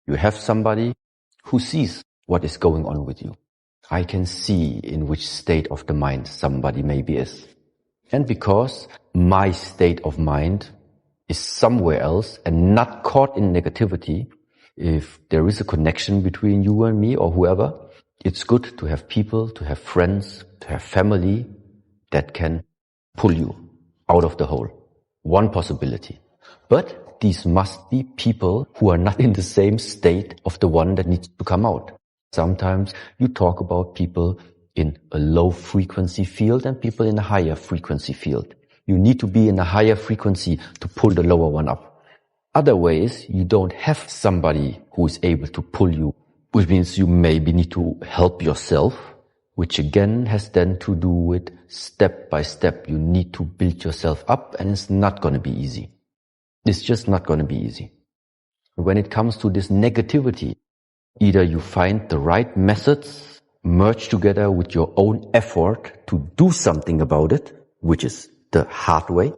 You have somebody who sees what is going on with you. I can see in which state of the mind somebody maybe is. And because my state of mind is somewhere else and not caught in negativity, if there is a connection between you and me or whoever, it's good to have people, to have friends, to have family that can pull you out of the hole. One possibility. But these must be people who are not in the same state of the one that needs to come out. Sometimes you talk about people in a low frequency field and people in a higher frequency field. You need to be in a higher frequency to pull the lower one up. Other ways, you don't have somebody who is able to pull you, which means you maybe need to help yourself, which again has then to do with step by step. You need to build yourself up, and it's not going to be easy. It's just not going to be easy. When it comes to this negativity, either you find the right methods, merge together with your own effort to do something about it, which is the hard way,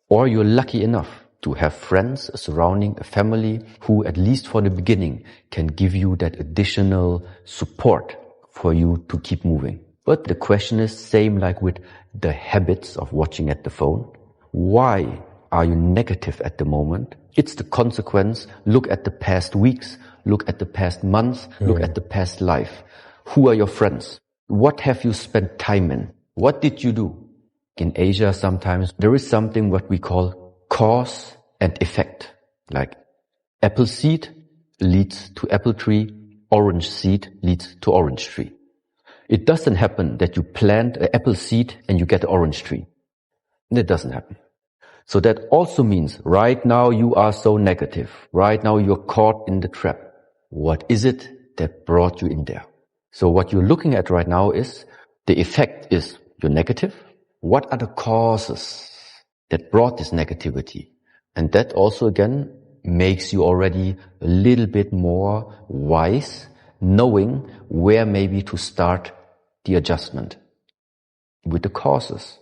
or you're lucky enough to have friends, a surrounding, a family who, at least for the beginning, can give you that additional support for you to keep moving. But the question is, same like with the habits of watching at the phone. Why are you negative at the moment? It's the consequence. Look at the past weeks, look at the past months, look at the past life. Who are your friends? What have you spent time in? What did you do? In Asia, sometimes there is something what we call cause and effect. Like apple seed leads to apple tree, orange seed leads to orange tree. It doesn't happen that you plant an apple seed and you get an orange tree. That doesn't happen. So that also means right now you are so negative. Right now you're caught in the trap. What is it that brought you in there? So what you're looking at right now is the effect is you're negative. What are the causes that brought this negativity? And that also again makes you already a little bit more wise, knowing where maybe to start the adjustment with the causes.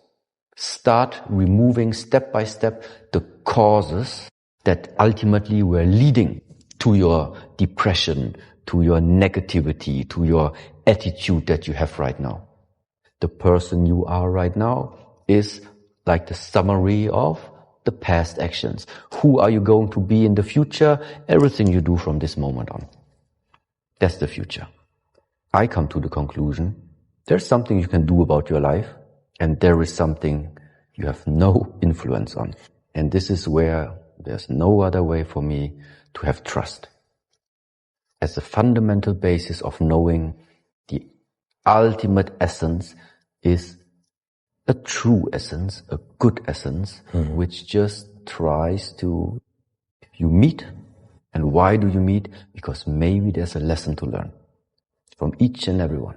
Start removing step by step the causes that ultimately were leading to your depression, to your negativity, to your attitude that you have right now. The person you are right now is like the summary of the past actions. Who are you going to be in the future? Everything you do from this moment on. That's the future. I come to the conclusion, there's something you can do about your life, and there is something you have no influence on. And this is where there's no other way for me to have trust. As a fundamental basis of knowing the ultimate essence is a true essence, a good essence, which just tries to, you meet. And why do you meet? Because maybe there's a lesson to learn from each and every one.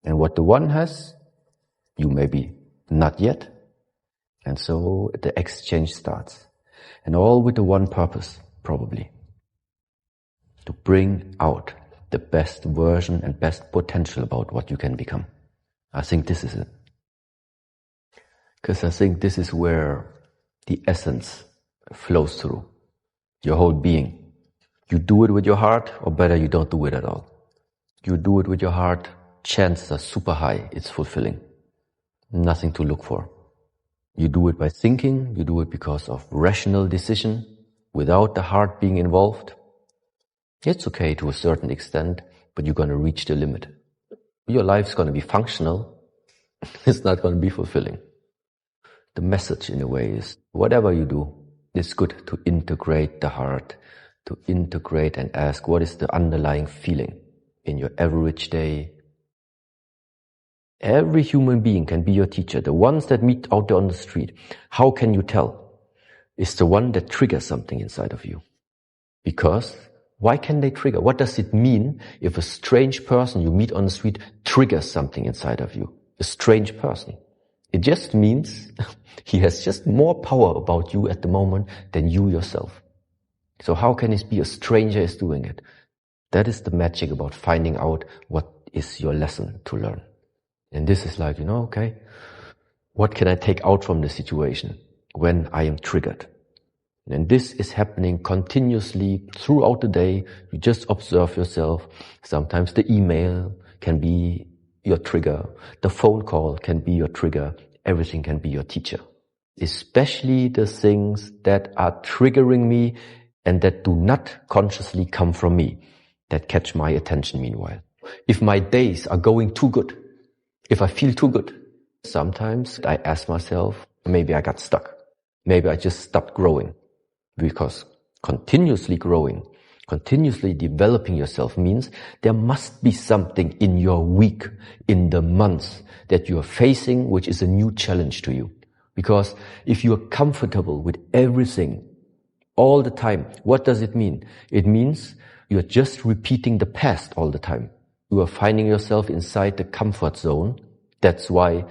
And what the one has, you maybe not yet. And so the exchange starts. And all with the one purpose, probably. To bring out the best version and best potential about what you can become. I think this is it. Because I think this is where the essence flows through. Your whole being. You do it with your heart, or better, you don't do it at all. You do it with your heart, chances are super high, it's fulfilling. Nothing to look for. You do it by thinking, you do it because of rational decision, without the heart being involved. It's okay to a certain extent, but you're going to reach the limit. Your life's going to be functional. It's not going to be fulfilling. The message, in a way, is whatever you do, it's good to integrate the heart, to integrate and ask what is the underlying feeling in your average day. Every human being can be your teacher. The ones that meet out there on the street, how can you tell? It's the one that triggers something inside of you. Because why can they trigger? What does it mean if a strange person you meet on the street triggers something inside of you? A strange person. It just means he has just more power about you at the moment than you yourself. So how can it be a stranger is doing it? That is the magic about finding out what is your lesson to learn. And this is like, okay, what can I take out from the situation when I am triggered? And this is happening continuously throughout the day. You just observe yourself. Sometimes the email can be your trigger. The phone call can be your trigger. Everything can be your teacher. Especially the things that are triggering me and that do not consciously come from me, that catch my attention meanwhile. If my days are going too good, if I feel too good, sometimes I ask myself, maybe I got stuck. Maybe I just stopped growing. Because continuously growing, continuously developing yourself means there must be something in your week, in the months that you are facing, which is a new challenge to you. Because if you are comfortable with everything all the time, what does it mean? It means you are just repeating the past all the time. You are finding yourself inside the comfort zone. That's why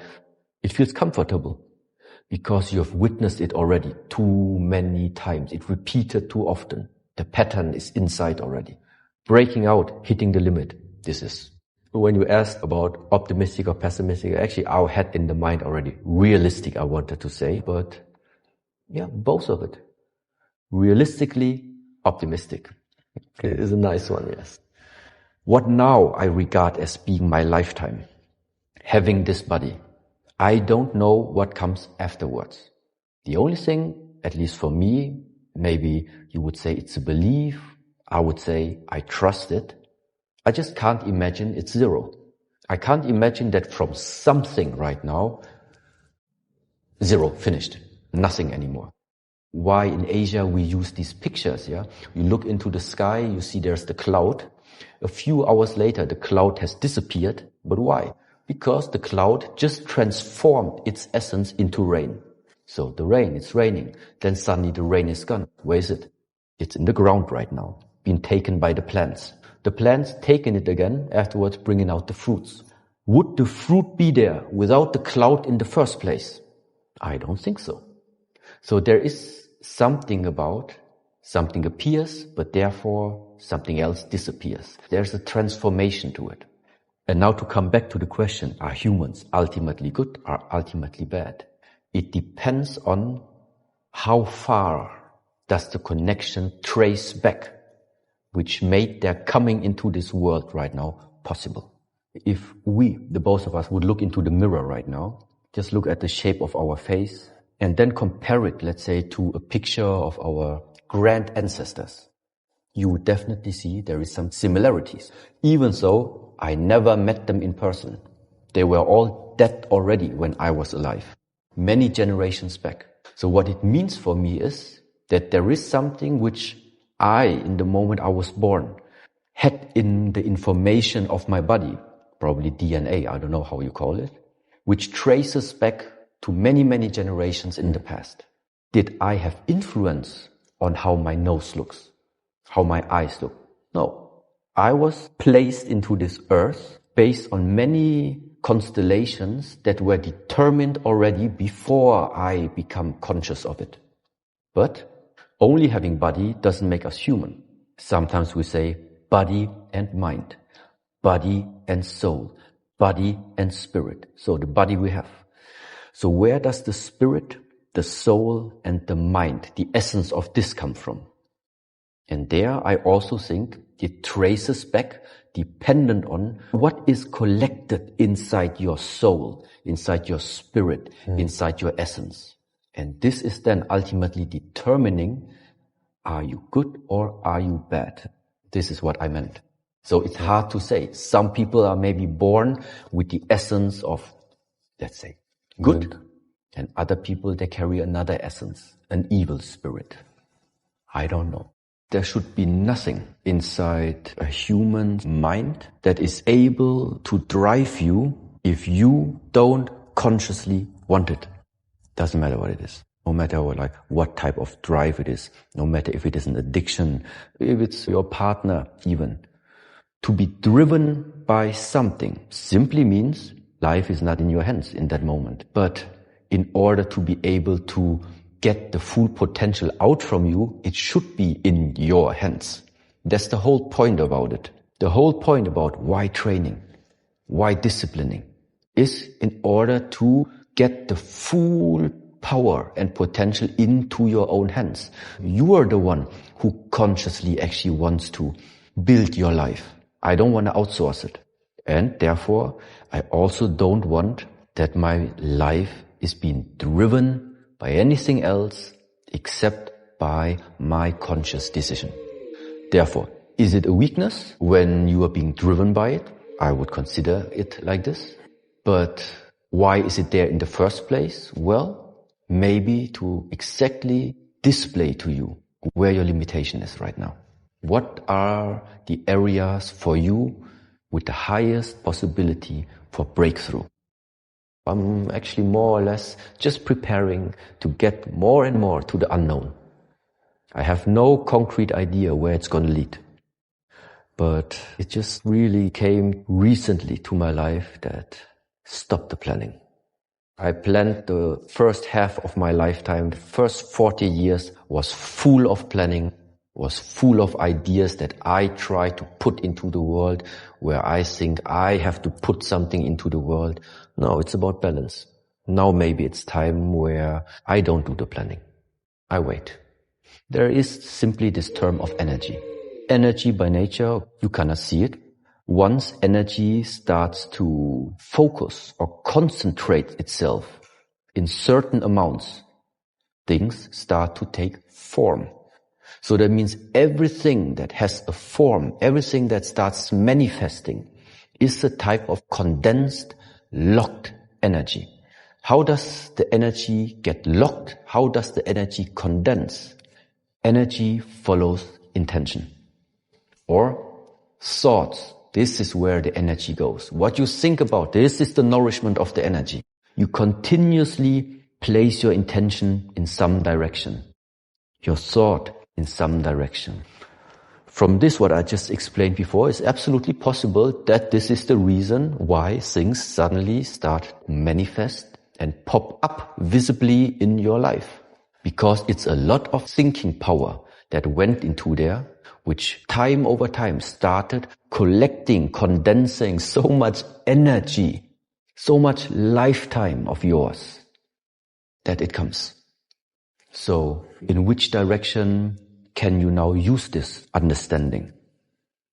it feels comfortable. Because you have witnessed it already too many times. It repeated too often. The pattern is inside already. Breaking out, hitting the limit. This is. When you asked about optimistic or pessimistic, actually I had in the mind already. Realistic, I wanted to say. But yeah, both of it. Realistically, optimistic. It is a nice one, yes. What now I regard as being my lifetime. Having this body. I don't know what comes afterwards. The only thing, at least for me, maybe you would say it's a belief. I would say I trust it. I just can't imagine it's zero. I can't imagine that from something right now, zero, finished, nothing anymore. Why in Asia we use these pictures, yeah? You look into the sky, you see there's the cloud. A few hours later, the cloud has disappeared. But why? Because the cloud just transformed its essence into rain. So the rain, it's raining. Then suddenly the rain is gone. Where is it? It's in the ground right now, being taken by the plants. The plants taking it again, afterwards bringing out the fruits. Would the fruit be there without the cloud in the first place? I don't think so. So there is something about, something appears, but therefore something else disappears. There's a transformation to it. And now to come back to the question, are humans ultimately good or ultimately bad? It depends on how far does the connection trace back, which made their coming into this world right now possible. If we, the both of us, would look into the mirror right now, just look at the shape of our face, and then compare it, let's say, to a picture of our grand ancestors, you would definitely see there is some similarities. Even so, I never met them in person. They were all dead already when I was alive, many generations back. So what it means for me is that there is something which I, in the moment I was born, had in the information of my body, probably DNA, I don't know how you call it, which traces back to many, many generations in the past. Did I have influence on how my nose looks, how my eyes look? No. I was placed into this earth based on many constellations that were determined already before I become conscious of it. But only having body doesn't make us human. Sometimes we say body and mind, body and soul, body and spirit. So the body we have. So where does the spirit, the soul and the mind, the essence of this come from? And there I also think it traces back dependent on what is collected inside your soul, inside your spirit, inside your essence. And this is then ultimately determining, are you good or are you bad? This is what I meant. So it's hard to say. Some people are maybe born with the essence of, let's say, good. And other people, they carry another essence, an evil spirit. I don't know. There should be nothing inside a human mind that is able to drive you if you don't consciously want it. Doesn't matter what it is. No matter what type of drive it is. No matter if it is an addiction, if it's your partner even. To be driven by something simply means life is not in your hands in that moment. But in order to be able to get the full potential out from you, it should be in your hands. That's the whole point about it. The whole point about why training, why disciplining, is in order to get the full power and potential into your own hands. You are the one who consciously actually wants to build your life. I don't want to outsource it. And therefore, I also don't want that my life is being driven by anything else except by my conscious decision. Therefore, is it a weakness when you are being driven by it? I would consider it like this. But why is it there in the first place? Well, maybe to exactly display to you where your limitation is right now. What are the areas for you with the highest possibility for breakthrough? I'm actually more or less just preparing to get more and more to the unknown. I have no concrete idea where it's going to lead. But it just really came recently to my life that stop the planning. I planned the first half of my lifetime. The first 40 years was full of planning, was full of ideas that I try to put into the world, where I think I have to put something into the world. No, it's about balance. Now maybe it's time where I don't do the planning. I wait. There is simply this term of energy. Energy by nature, you cannot see it. Once energy starts to focus or concentrate itself in certain amounts, things start to take form. So that means everything that has a form, everything that starts manifesting is a type of condensed, locked energy. How does the energy get locked? How does the energy condense? Energy follows intention. Or thoughts. This is where the energy goes. What you think about, this is the nourishment of the energy. You continuously place your intention in some direction. Your thought in some direction. From this, what I just explained before, is absolutely possible that this is the reason why things suddenly start to manifest and pop up visibly in your life. Because it's a lot of thinking power that went into there, which time over time started collecting, condensing so much energy, so much lifetime of yours, that it comes. So, in which direction can you now use this understanding?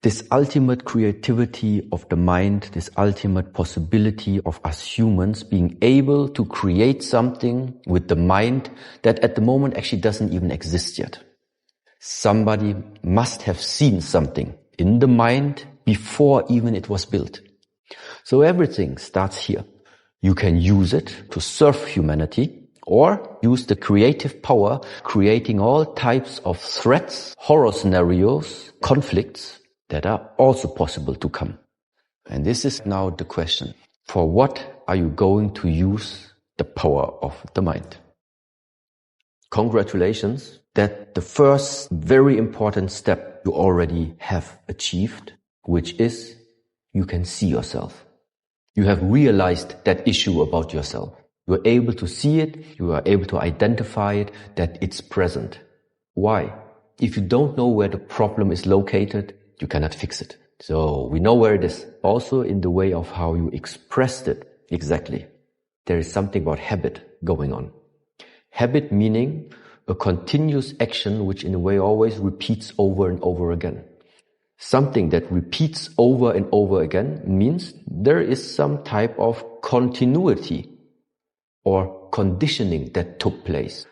This ultimate creativity of the mind, this ultimate possibility of us humans being able to create something with the mind that at the moment actually doesn't even exist yet. Somebody must have seen something in the mind before even it was built. So everything starts here. You can use it to serve humanity or use the creative power, creating all types of threats, horror scenarios, conflicts that are also possible to come. And this is now the question. For what are you going to use the power of the mind? Congratulations that the first very important step you already have achieved, which is you can see yourself. You have realized that issue about yourself. You are able to see it, you are able to identify it, that it's present. Why? If you don't know where the problem is located, you cannot fix it. So we know where it is. Also in the way of how you expressed it exactly. There is something about habit going on. Habit meaning a continuous action which in a way always repeats over and over again. Something that repeats over and over again means there is some type of continuity or conditioning that took place.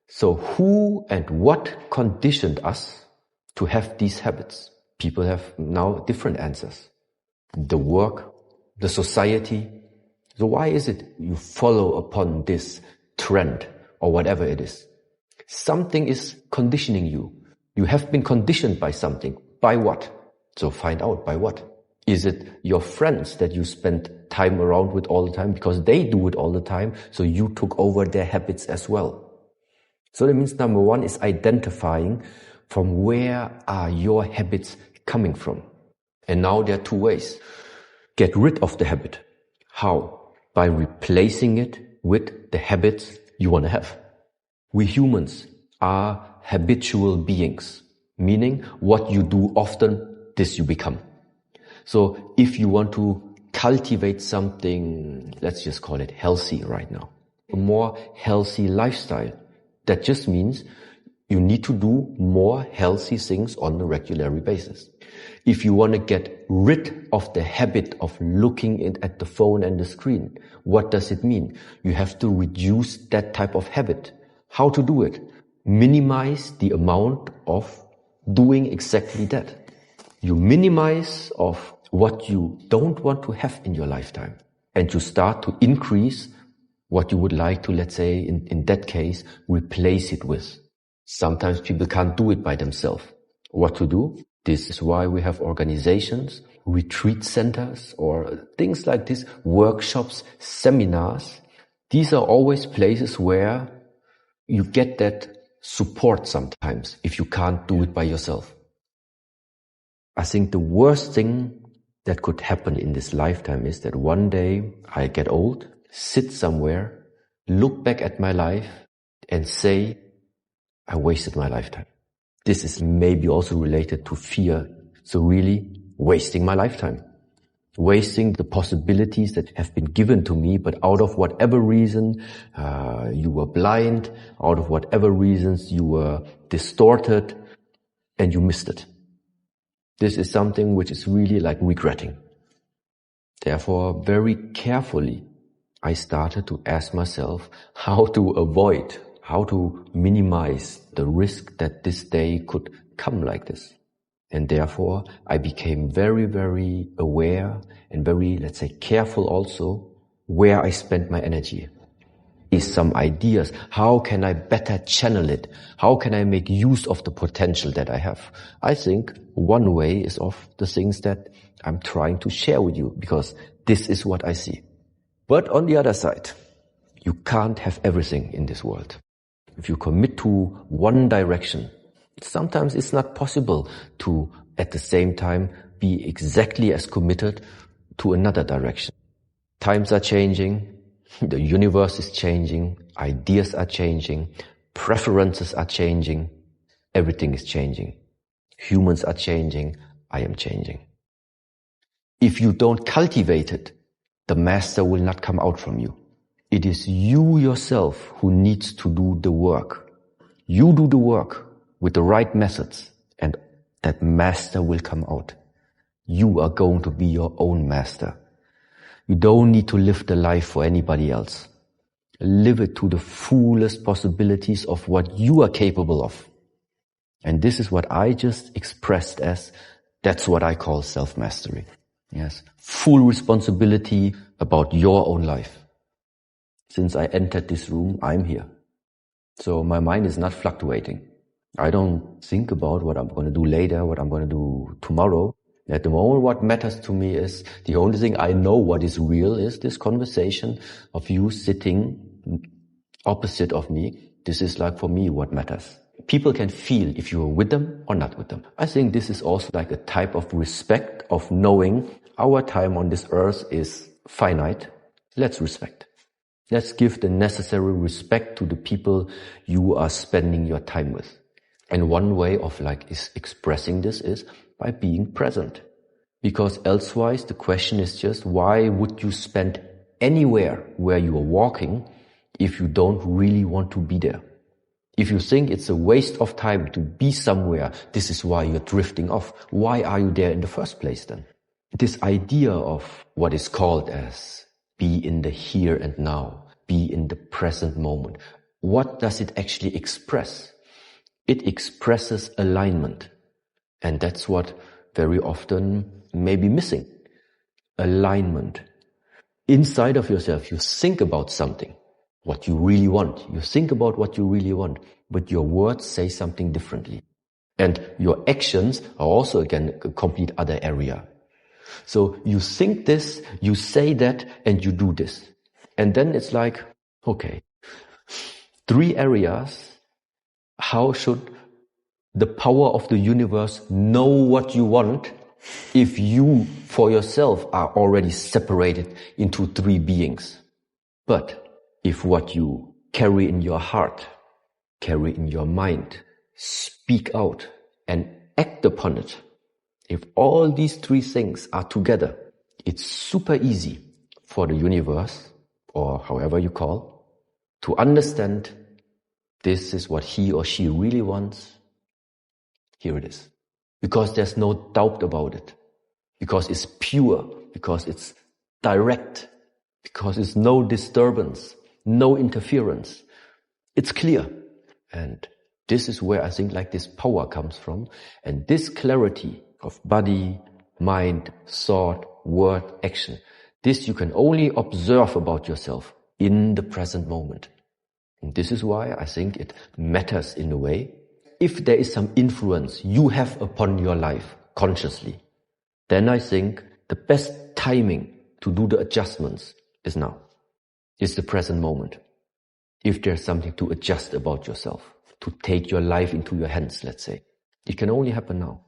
So who and what conditioned us to have these habits? People have now different answers. The work, the society. So why is it you follow upon this trend or whatever it is? Something is conditioning you. You have been conditioned by something. By what? So find out by what. Is it your friends that you spend time around with all the time because they do it all the time, so you took over their habits as well? So that means number one is identifying from where are your habits coming from. And now there are two ways. Get rid of the habit. How? By replacing it with the habits you want to have. We humans are habitual beings, meaning what you do often, this you become. So if you want to cultivate something, let's just call it healthy right now. a more healthy lifestyle. That just means you need to do more healthy things on a regular basis. If you want to get rid of the habit of looking at the phone and the screen, what does it mean? You have to reduce that type of habit. How to do it? Minimize the amount of doing exactly that. You minimize of what you don't want to have in your lifetime, and you start to increase what you would like to, let's say, in that case, replace it with. Sometimes people can't do it by themselves. What to do? This is why we have organizations, retreat centers, or things like this, workshops, seminars. These are always places where you get that support sometimes if you can't do it by yourself. I think the worst thing that could happen in this lifetime is that one day I get old, sit somewhere, look back at my life and say, I wasted my lifetime. This is maybe also related to fear. So really wasting my lifetime. Wasting the possibilities that have been given to me, but out of whatever reason, you were blind, out of whatever reasons you were distorted, and you missed it. This is something which is really like regretting. Therefore, very carefully, I started to ask myself how to avoid, how to minimize the risk that this day could come like this. And therefore, I became very, very aware and very, let's say, careful also where I spent my energy. Is some ideas. How can I better channel it? How can I make use of the potential that I have? I think one way is of the things that I'm trying to share with you, because this is what I see. But on the other side, you can't have everything in this world. If you commit to one direction, sometimes it's not possible to, at the same time, be exactly as committed to another direction. Times are changing, the universe is changing, ideas are changing, preferences are changing, everything is changing. Humans are changing, I am changing. If you don't cultivate it, the master will not come out from you. It is you yourself who needs to do the work. You do the work with the right methods, and that master will come out. You are going to be your own master. You don't need to live the life for anybody else. Live it to the fullest possibilities of what you are capable of. And this is what I just expressed as, that's what I call self-mastery. Yes, full responsibility about your own life. Since I entered this room, I'm here. So my mind is not fluctuating. I don't think about what I'm going to do later, what I'm going to do tomorrow. At the moment, what matters to me is the only thing I know what is real is this conversation of you sitting opposite of me. This is like for me what matters. People can feel if you are with them or not with them. I think this is also like a type of respect of knowing our time on this earth is finite. Let's respect. Let's give the necessary respect to the people you are spending your time with. And one way of is expressing this is by being present. Because elsewise the question is just, why would you spend anywhere where you are walking if you don't really want to be there? If you think it's a waste of time to be somewhere, this is why you're drifting off. Why are you there in the first place then? This idea of what is called as be in the here and now, be in the present moment. What does it actually express? It expresses alignment. And that's what very often may be missing. Alignment. Inside of yourself, you think about something, what you really want. You think about what you really want, but your words say something differently. And your actions are also, again, a complete other area. So you think this, you say that, and you do this. And then it's like, okay, 3 areas. How should the power of the universe know what you want if you, for yourself, are already separated into 3 beings? But if what you carry in your heart, carry in your mind, speak out and act upon it, if all these 3 things are together, it's super easy for the universe, or however you call, to understand this is what he or she really wants, here it is. Because there's no doubt about it. Because it's pure. Because it's direct. Because it's no disturbance, no interference. It's clear. And this is where I think like this power comes from. And this clarity of body, mind, thought, word, action, this you can only observe about yourself in the present moment. And this is why I think it matters in a way. If there is some influence you have upon your life consciously, then I think the best timing to do the adjustments is now. It's the present moment. If there's something to adjust about yourself, to take your life into your hands, let's say, it can only happen now.